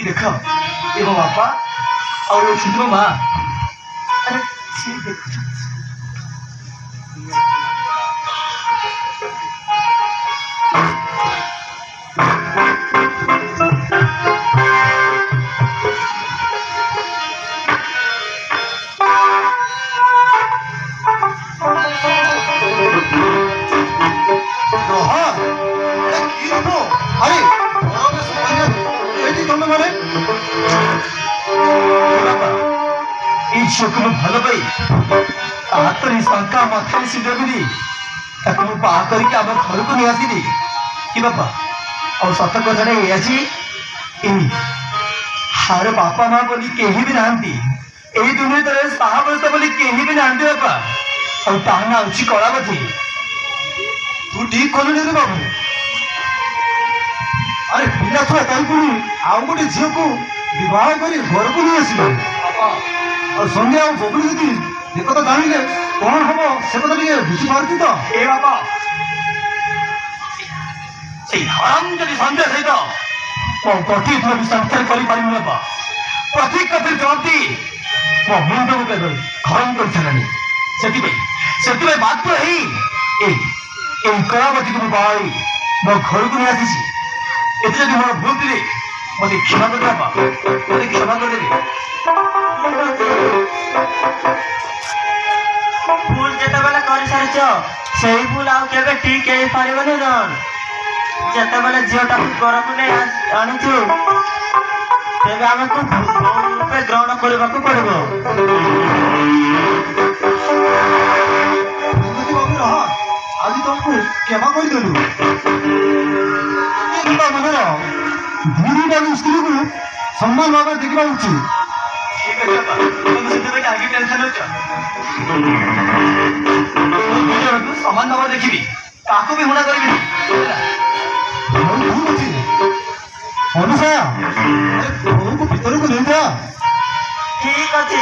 देख ए मो बापा और सुंदर माँ अरे देख चोखु भल पाई हाथ शंका मथा सिंदूरी बाहा करके आम घर को नहीं आसली कि बापा और सत कथा हार बापा माँ बोली कहीं भी नहांती यही दुनिया तरह साहबरत बोली कहीं भी नहांती बापा और ताना अच्छी कलावती तू ठीक कलु रे बाबू अरे पिला छुआ कहीं आउ गोटे झील को विवाह कर घर को नहीं आस और संध्या और बबुली दीदी ये कथा जानिले कौन हम से कथा टिके बुझी पारती तो ए बाबा से हराम जदी संध्या सहित मो प्रति थोड़ा संस्कार करि पारिम बाबा प्रति कथि जवाबदी मो मुंड को पे खरम कर छलानी सेति बात तो है ए कलावती को बाई मो घर को नहीं आसी एते जदी मोर भूल दिले मते क्षमा कर बाबा मते क्षमा कर दे भूल जेते बेला कर सारिछ सही भूल आउ केबे ठीक हे पारिबने रन जेते बेला जियोटा घर को नै आनिछु तेबे आमे को रूपे ग्रहण करबा को पड़बो आज तुमको केमा कहि देलु एटा मगर धीरे बाबू स्त्री को सम्मान भाव देखा उचित आगे टेंशन समान भाव देखी ताको भी हुणा करी अनुषा को भीतर को नहीं जा ठीक अच्छे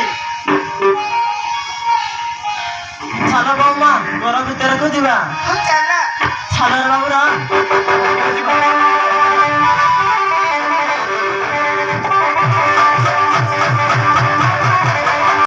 चलो बाबू माँ घर भीतर को जीवा चलो बाबू